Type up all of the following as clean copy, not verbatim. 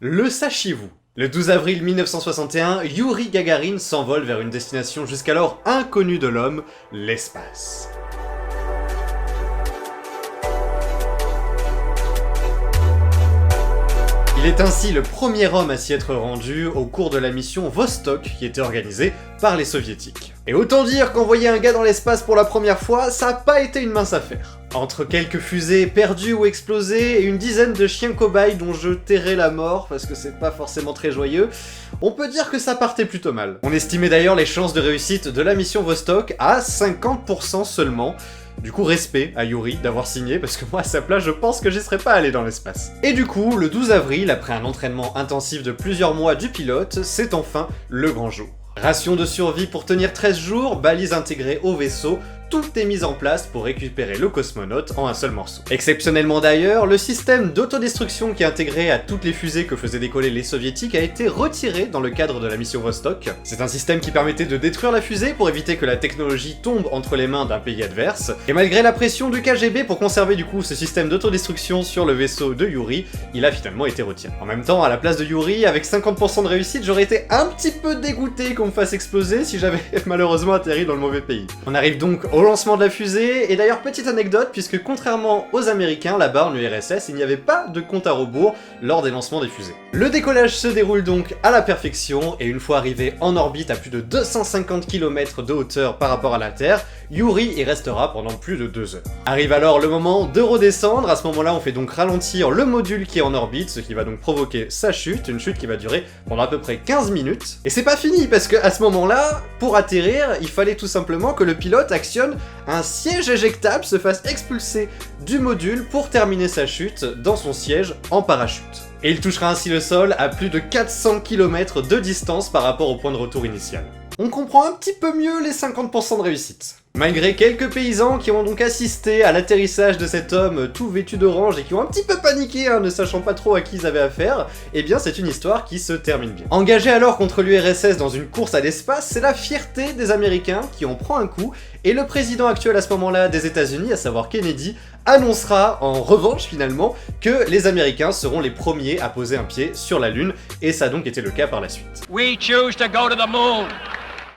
Le sachiez-vous? Le 12 avril 1961, Youri Gagarin s'envole vers une destination jusqu'alors inconnue de l'homme, l'espace. Il est ainsi le premier homme à s'y être rendu au cours de la mission Vostok qui était organisée par les soviétiques. Et autant dire qu'envoyer un gars dans l'espace pour la première fois, ça n'a pas été une mince affaire. Entre quelques fusées perdues ou explosées et une dizaine de chiens cobayes dont je tairai la mort parce que c'est pas forcément très joyeux, on peut dire que ça partait plutôt mal. On estimait d'ailleurs les chances de réussite de la mission Vostok à 50% seulement. Du coup, respect à Youri d'avoir signé, parce que moi, à sa place, je pense que j'y serais pas allé dans l'espace. Et du coup, le 12 avril, après un entraînement intensif de plusieurs mois du pilote, c'est enfin le grand jour. Ration de survie pour tenir 13 jours, balises intégrées au vaisseau, tout est mis en place pour récupérer le cosmonaute en un seul morceau. Exceptionnellement d'ailleurs, le système d'autodestruction qui est intégré à toutes les fusées que faisaient décoller les soviétiques a été retiré dans le cadre de la mission Vostok. C'est un système qui permettait de détruire la fusée pour éviter que la technologie tombe entre les mains d'un pays adverse, et malgré la pression du KGB pour conserver du coup ce système d'autodestruction sur le vaisseau de Youri, il a finalement été retiré. En même temps, à la place de Youri, avec 50% de réussite, j'aurais été un petit peu dégoûté qu'on me fasse exploser si j'avais malheureusement atterri dans le mauvais pays. On arrive donc au lancement de la fusée, et d'ailleurs petite anecdote, puisque contrairement aux Américains, là-bas en URSS, il n'y avait pas de compte à rebours lors des lancements des fusées. Le décollage se déroule donc à la perfection, et une fois arrivé en orbite à plus de 250 km de hauteur par rapport à la Terre, Youri y restera pendant plus de 2 heures. Arrive alors le moment de redescendre, à ce moment-là on fait donc ralentir le module qui est en orbite, ce qui va donc provoquer sa chute, une chute qui va durer pendant à peu près 15 minutes. Et c'est pas fini, parce que à ce moment-là, pour atterrir, il fallait tout simplement que le pilote actionne un siège éjectable, se fasse expulser du module pour terminer sa chute dans son siège en parachute. Et il touchera ainsi le sol à plus de 400 km de distance par rapport au point de retour initial. On comprend un petit peu mieux les 50% de réussite. Malgré quelques paysans qui ont donc assisté à l'atterrissage de cet homme tout vêtu d'orange et qui ont un petit peu paniqué, ne sachant pas trop à qui ils avaient affaire, eh bien c'est une histoire qui se termine bien. Engagé alors contre l'URSS dans une course à l'espace, c'est la fierté des Américains qui en prend un coup, et le président actuel à ce moment-là des États-Unis, à savoir Kennedy, annoncera en revanche finalement que les Américains seront les premiers à poser un pied sur la Lune, et ça a donc été le cas par la suite. We choose to go to the moon.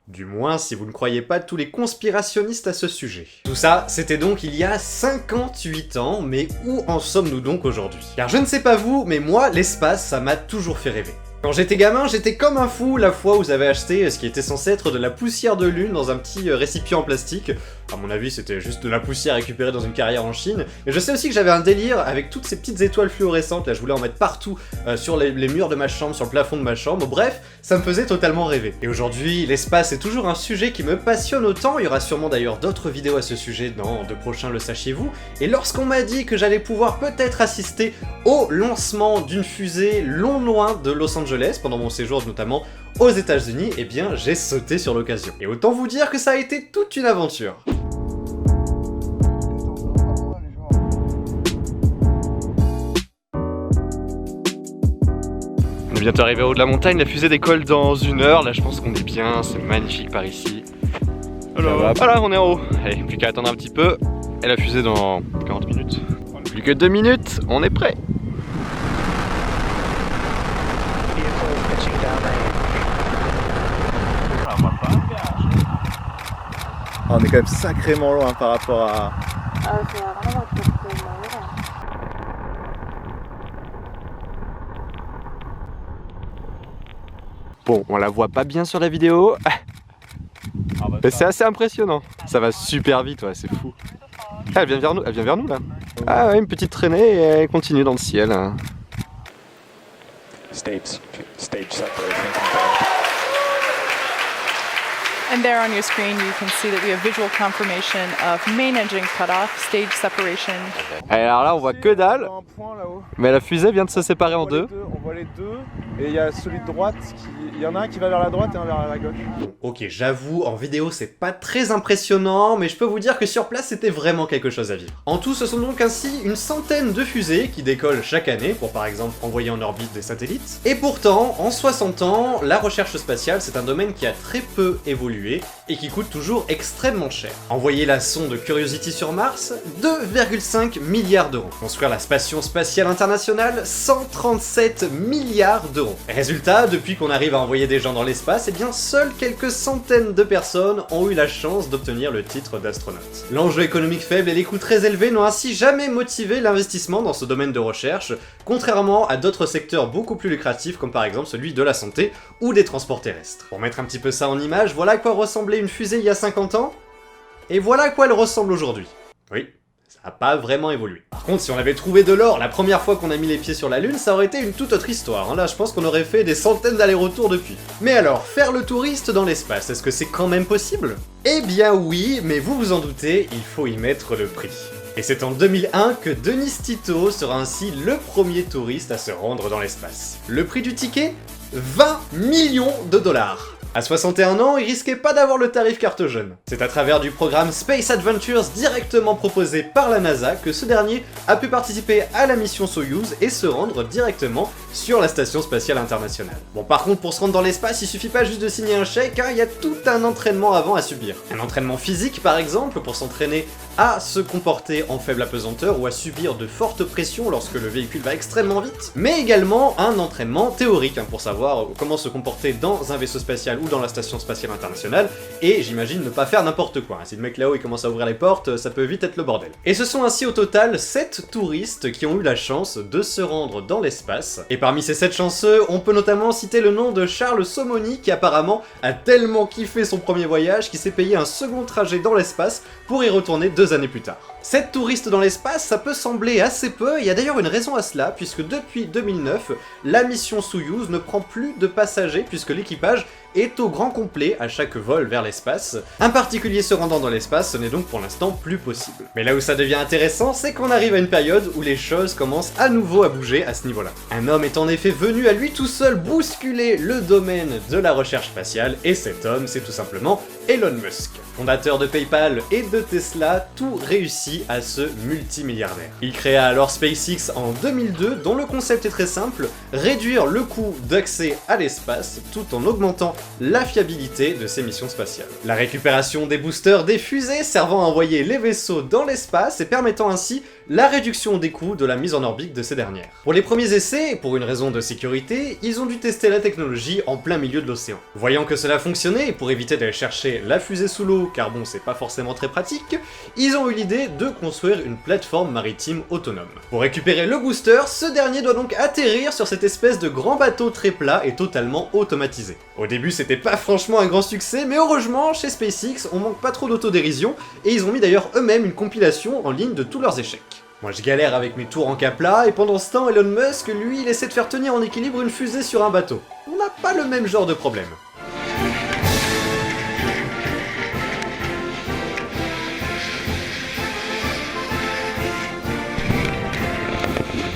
Du moins, si vous ne croyez pas tous les conspirationnistes à ce sujet. Tout ça, c'était donc il y a 58 ans, mais où en sommes-nous donc aujourd'hui? Car je ne sais pas vous, mais moi, l'espace, ça m'a toujours fait rêver. Quand j'étais gamin, j'étais comme un fou la fois où j'avais acheté ce qui était censé être de la poussière de lune dans un petit récipient en plastique. À mon avis, c'était juste de la poussière récupérée dans une carrière en Chine. Mais je sais aussi que j'avais un délire avec toutes ces petites étoiles fluorescentes. Là, je voulais en mettre partout sur les murs de ma chambre, sur le plafond de ma chambre. Bref, ça me faisait totalement rêver. Et aujourd'hui, l'espace est toujours un sujet qui me passionne autant. Il y aura sûrement d'ailleurs d'autres vidéos à ce sujet dans de prochains Le Sachiez-vous. Et lorsqu'on m'a dit que j'allais pouvoir peut-être assister au lancement d'une fusée loin de Los Angeles, pendant mon séjour notamment aux États-Unis, eh bien j'ai sauté sur l'occasion. Et autant vous dire que ça a été toute une aventure. On est bientôt arrivé au haut de la montagne, la fusée décolle dans 1 heure, là je pense qu'on est bien, c'est magnifique par ici. Voilà, on est en haut. Allez, plus qu'à attendre un petit peu, et la fusée dans 40 minutes. Plus que 2 minutes, on est prêt. On est quand même sacrément loin par rapport à... Bon, on la voit pas bien sur la vidéo, mais c'est assez impressionnant. Ça va super vite, ouais, c'est fou. Ah, elle vient vers nous là. Ah ouais, une petite traînée et elle continue dans le ciel. Stage separation. And there on your screen you can see that we have visual confirmation of main engine cutoff, stage separation. Alors là on voit que dalle, mais la fusée vient de se séparer en deux. On voit les deux, et il y a celui de droite, il y en a un qui va vers la droite et un vers la gauche. Ok, j'avoue, en vidéo c'est pas très impressionnant, mais je peux vous dire que sur place c'était vraiment quelque chose à vivre. En tout, ce sont donc ainsi une centaine de fusées qui décollent chaque année pour par exemple envoyer en orbite des satellites. Et pourtant, en 60 ans, la recherche spatiale c'est un domaine qui a très peu évolué. pollué et qui coûte toujours extrêmement cher. Envoyer la sonde Curiosity sur Mars, 2,5 milliards d'euros. Construire la Station Spatiale Internationale, 137 milliards d'euros. Résultat, depuis qu'on arrive à envoyer des gens dans l'espace, eh bien seules quelques centaines de personnes ont eu la chance d'obtenir le titre d'astronaute. L'enjeu économique faible et les coûts très élevés n'ont ainsi jamais motivé l'investissement dans ce domaine de recherche, contrairement à d'autres secteurs beaucoup plus lucratifs comme par exemple celui de la santé ou des transports terrestres. Pour mettre un petit peu ça en image, voilà à quoi ressemblait une fusée il y a 50 ans, et voilà à quoi elle ressemble aujourd'hui. Oui, ça n'a pas vraiment évolué. Par contre, si on avait trouvé de l'or la première fois qu'on a mis les pieds sur la Lune, ça aurait été une toute autre histoire. Là, je pense qu'on aurait fait des centaines d'allers-retours depuis. Mais alors, faire le touriste dans l'espace, est-ce que c'est quand même possible? Eh bien oui, mais vous vous en doutez, il faut y mettre le prix. Et c'est en 2001 que Denis Tito sera ainsi le premier touriste à se rendre dans l'espace. Le prix du ticket? 20 millions de dollars. À 61 ans, il risquait pas d'avoir le tarif carte jaune. C'est à travers du programme Space Adventures directement proposé par la NASA que ce dernier a pu participer à la mission Soyuz et se rendre directement sur la Station Spatiale Internationale. Bon, par contre, pour se rendre dans l'espace, il suffit pas juste de signer un chèque, hein, il y a tout un entraînement avant à subir. Un entraînement physique, par exemple, pour s'entraîner à se comporter en faible apesanteur ou à subir de fortes pressions lorsque le véhicule va extrêmement vite, mais également un entraînement théorique, hein, pour savoir comment se comporter dans un vaisseau spatial ou dans la Station Spatiale Internationale, et j'imagine ne pas faire n'importe quoi. Si le mec là-haut il commence à ouvrir les portes, ça peut vite être le bordel. Et ce sont ainsi au total 7 touristes qui ont eu la chance de se rendre dans l'espace, et parmi ces 7 chanceux, on peut notamment citer le nom de Charles Somoni qui apparemment a tellement kiffé son premier voyage qu'il s'est payé un second trajet dans l'espace pour y retourner 2 années plus tard. 7 touristes dans l'espace, ça peut sembler assez peu, et il y a d'ailleurs une raison à cela, puisque depuis 2009, la mission Soyuz ne prend plus de passagers puisque l'équipage est au grand complet à chaque vol vers l'espace. Un particulier se rendant dans l'espace, ce n'est donc pour l'instant plus possible. Mais là où ça devient intéressant, c'est qu'on arrive à une période où les choses commencent à nouveau à bouger à ce niveau-là. Un homme est en effet venu à lui tout seul bousculer le domaine de la recherche spatiale, et cet homme, c'est tout simplement Elon Musk. Fondateur de PayPal et de Tesla, tout réussit à ce multimilliardaire. Il créa alors SpaceX en 2002, dont le concept est très simple, réduire le coût d'accès à l'espace tout en augmentant la fiabilité de ses missions spatiales. La récupération des boosters des fusées servant à envoyer les vaisseaux dans l'espace et permettant ainsi la réduction des coûts de la mise en orbite de ces dernières. Pour les premiers essais, et pour une raison de sécurité, ils ont dû tester la technologie en plein milieu de l'océan. Voyant que cela fonctionnait, et pour éviter d'aller chercher la fusée sous l'eau, car bon, c'est pas forcément très pratique, ils ont eu l'idée de construire une plateforme maritime autonome. Pour récupérer le booster, ce dernier doit donc atterrir sur cette espèce de grand bateau très plat et totalement automatisé. Au début, c'était pas franchement un grand succès, mais heureusement, chez SpaceX, on manque pas trop d'autodérision, et ils ont mis d'ailleurs eux-mêmes une compilation en ligne de tous leurs échecs. Moi je galère avec mes tours en cap plat, et pendant ce temps, Elon Musk, lui, il essaie de faire tenir en équilibre une fusée sur un bateau. On n'a pas le même genre de problème.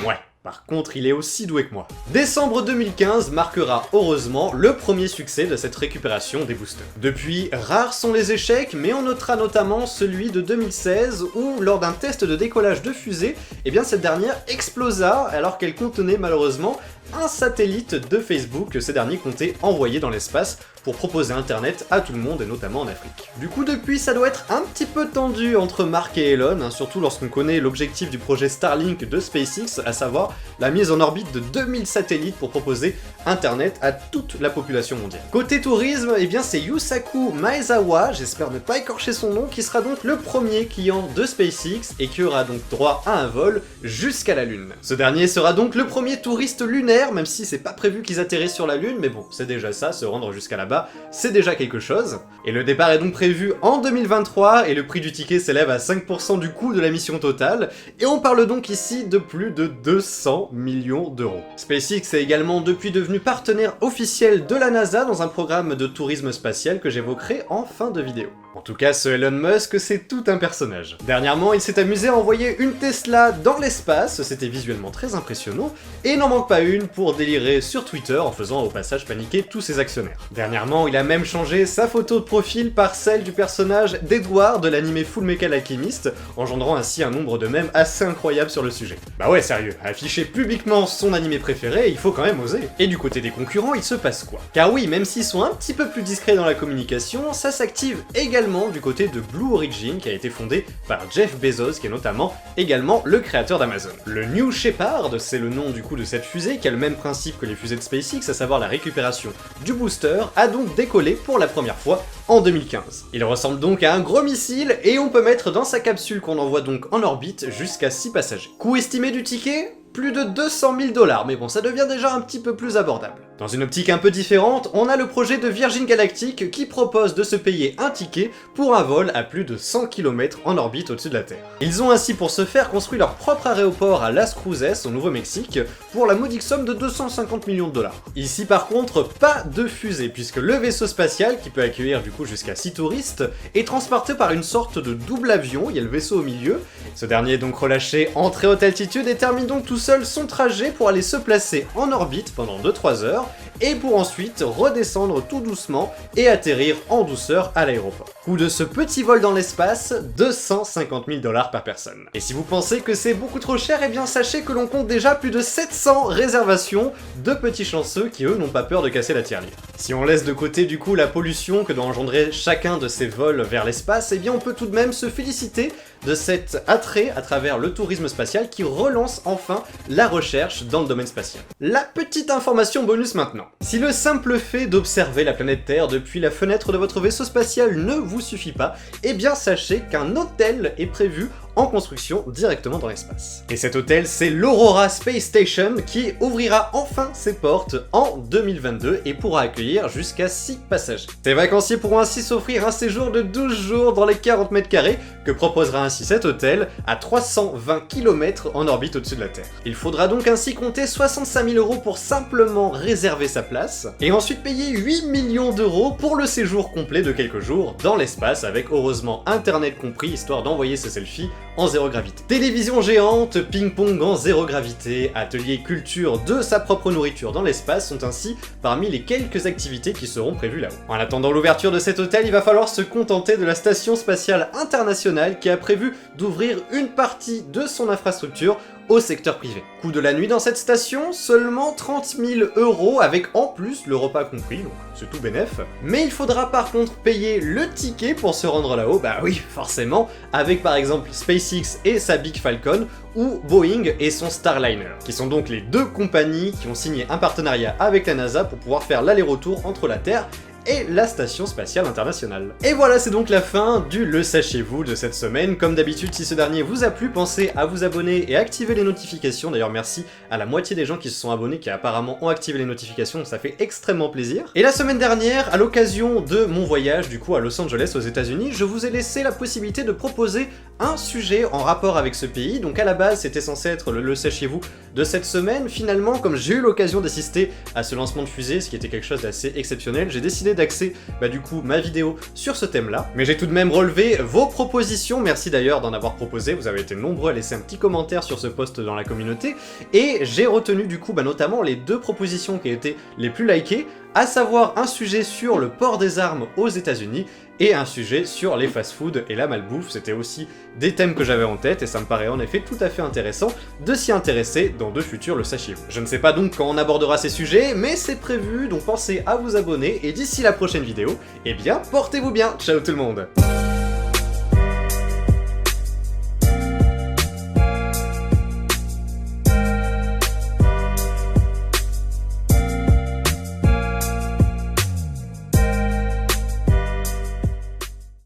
Ouais. Par contre, il est aussi doué que moi. Décembre 2015 marquera heureusement le premier succès de cette récupération des boosters. Depuis, rares sont les échecs, mais on notera notamment celui de 2016 où, lors d'un test de décollage de fusée, eh bien cette dernière explosa alors qu'elle contenait malheureusement un satellite de Facebook que ces derniers comptaient envoyer dans l'espace pour proposer internet à tout le monde et notamment en Afrique. Du coup depuis ça doit être un petit peu tendu entre Mark et Elon, hein, surtout lorsqu'on connaît l'objectif du projet Starlink de SpaceX, à savoir la mise en orbite de 2000 satellites pour proposer internet à toute la population mondiale. Côté tourisme, eh bien c'est Yusaku Maezawa, j'espère ne pas écorcher son nom, qui sera donc le premier client de SpaceX et qui aura donc droit à un vol jusqu'à la Lune. Ce dernier sera donc le premier touriste lunaire, même si c'est pas prévu qu'ils atterrissent sur la Lune, mais bon, c'est déjà ça, se rendre jusqu'à là-bas, c'est déjà quelque chose. Et le départ est donc prévu en 2023, et le prix du ticket s'élève à 5% du coût de la mission totale, et on parle donc ici de plus de 200 millions d'euros. SpaceX est également depuis devenu partenaire officiel de la NASA dans un programme de tourisme spatial que j'évoquerai en fin de vidéo. En tout cas, ce Elon Musk, c'est tout un personnage. Dernièrement, il s'est amusé à envoyer une Tesla dans l'espace, c'était visuellement très impressionnant, et n'en manque pas une pour délirer sur Twitter en faisant au passage paniquer tous ses actionnaires. Dernièrement, il a même changé sa photo de profil par celle du personnage d'Edward de l'anime Fullmetal Alchemist, engendrant ainsi un nombre de mèmes assez incroyable sur le sujet. Bah ouais, sérieux, afficher publiquement son animé préféré, il faut quand même oser. Et du côté des concurrents, il se passe quoi? Car oui, même s'ils sont un petit peu plus discrets dans la communication, ça s'active également du côté de Blue Origin, qui a été fondé par Jeff Bezos, qui est notamment également le créateur d'Amazon. Le New Shepard, c'est le nom du coup de cette fusée, qui a le même principe que les fusées de SpaceX, à savoir la récupération du booster, a donc décollé pour la première fois en 2015. Il ressemble donc à un gros missile, et on peut mettre dans sa capsule qu'on envoie donc en orbite jusqu'à 6 passagers. Coût estimé du ticket? Plus de 200 000 $, mais bon, ça devient déjà un petit peu plus abordable. Dans une optique un peu différente, on a le projet de Virgin Galactic qui propose de se payer un ticket pour un vol à plus de 100 km en orbite au-dessus de la Terre. Ils ont ainsi pour ce faire construit leur propre aéroport à Las Cruces au Nouveau-Mexique pour la modique somme de 250 millions $. Ici par contre, pas de fusée, puisque le vaisseau spatial, qui peut accueillir du coup jusqu'à 6 touristes, est transporté par une sorte de double avion, il y a le vaisseau au milieu. Ce dernier est donc relâché en très haute altitude et termine donc tout seul son trajet pour aller se placer en orbite pendant 2-3 heures, et pour ensuite redescendre tout doucement et atterrir en douceur à l'aéroport. Coût de ce petit vol dans l'espace, 250 000 $ par personne. Et si vous pensez que c'est beaucoup trop cher, eh bien sachez que l'on compte déjà plus de 700 réservations de petits chanceux qui eux n'ont pas peur de casser la tirelire. Si on laisse de côté du coup la pollution que doit engendrer chacun de ces vols vers l'espace, eh bien on peut tout de même se féliciter de cet attrait à travers le tourisme spatial qui relance enfin la recherche dans le domaine spatial. La petite information bonus maintenant. Si le simple fait d'observer la planète Terre depuis la fenêtre de votre vaisseau spatial ne vous suffit pas, eh bien sachez qu'un hôtel est prévu en construction directement dans l'espace. Et cet hôtel, c'est l'Aurora Space Station qui ouvrira enfin ses portes en 2022 et pourra accueillir jusqu'à 6 passagers. Ces vacanciers pourront ainsi s'offrir un séjour de 12 jours dans les 40 mètres carrés que proposera ainsi cet hôtel à 320 km en orbite au-dessus de la Terre. Il faudra donc ainsi compter 65 000 € pour simplement réserver sa place et ensuite payer 8 millions € pour le séjour complet de quelques jours dans l'espace avec heureusement internet compris histoire d'envoyer ses selfies en zéro gravité. Télévision géante, ping-pong en zéro gravité, atelier culture de sa propre nourriture dans l'espace sont ainsi parmi les quelques activités qui seront prévues là-haut. En attendant l'ouverture de cet hôtel, il va falloir se contenter de la Station Spatiale Internationale qui a prévu d'ouvrir une partie de son infrastructure au secteur privé. Coût de la nuit dans cette station, seulement 30 000 € avec en plus le repas compris, donc c'est tout bénef. Mais il faudra par contre payer le ticket pour se rendre là-haut, bah oui, forcément, avec par exemple SpaceX et sa Big Falcon, ou Boeing et son Starliner, qui sont donc les deux compagnies qui ont signé un partenariat avec la NASA pour pouvoir faire l'aller-retour entre la Terre et la Station Spatiale Internationale. Et voilà, c'est donc la fin du Le Sachiez-vous de cette semaine. Comme d'habitude, si ce dernier vous a plu, pensez à vous abonner et activer les notifications. D'ailleurs, merci à la moitié des gens qui se sont abonnés, qui apparemment ont activé les notifications, donc ça fait extrêmement plaisir. Et la semaine dernière, à l'occasion de mon voyage, du coup, à Los Angeles, aux États-Unis, je vous ai laissé la possibilité de proposer un sujet en rapport avec ce pays. Donc à la base, c'était censé être le Sachiez-vous de cette semaine. Finalement, comme j'ai eu l'occasion d'assister à ce lancement de fusée, ce qui était quelque chose d'assez exceptionnel, j'ai décidé d'axer du coup ma vidéo sur ce thème-là. Mais j'ai tout de même relevé vos propositions, merci d'ailleurs d'en avoir proposé, vous avez été nombreux à laisser un petit commentaire sur ce post dans la communauté, et j'ai retenu du coup notamment les deux propositions qui étaient les plus likées, à savoir un sujet sur le port des armes aux États-Unis et un sujet sur les fast-food et la malbouffe. C'était aussi des thèmes que j'avais en tête et ça me paraît en effet tout à fait intéressant de s'y intéresser dans de futurs Le Sachiez-vous. Je ne sais pas donc quand on abordera ces sujets, mais c'est prévu, donc pensez à vous abonner et d'ici la prochaine vidéo, eh bien portez-vous bien, ciao tout le monde.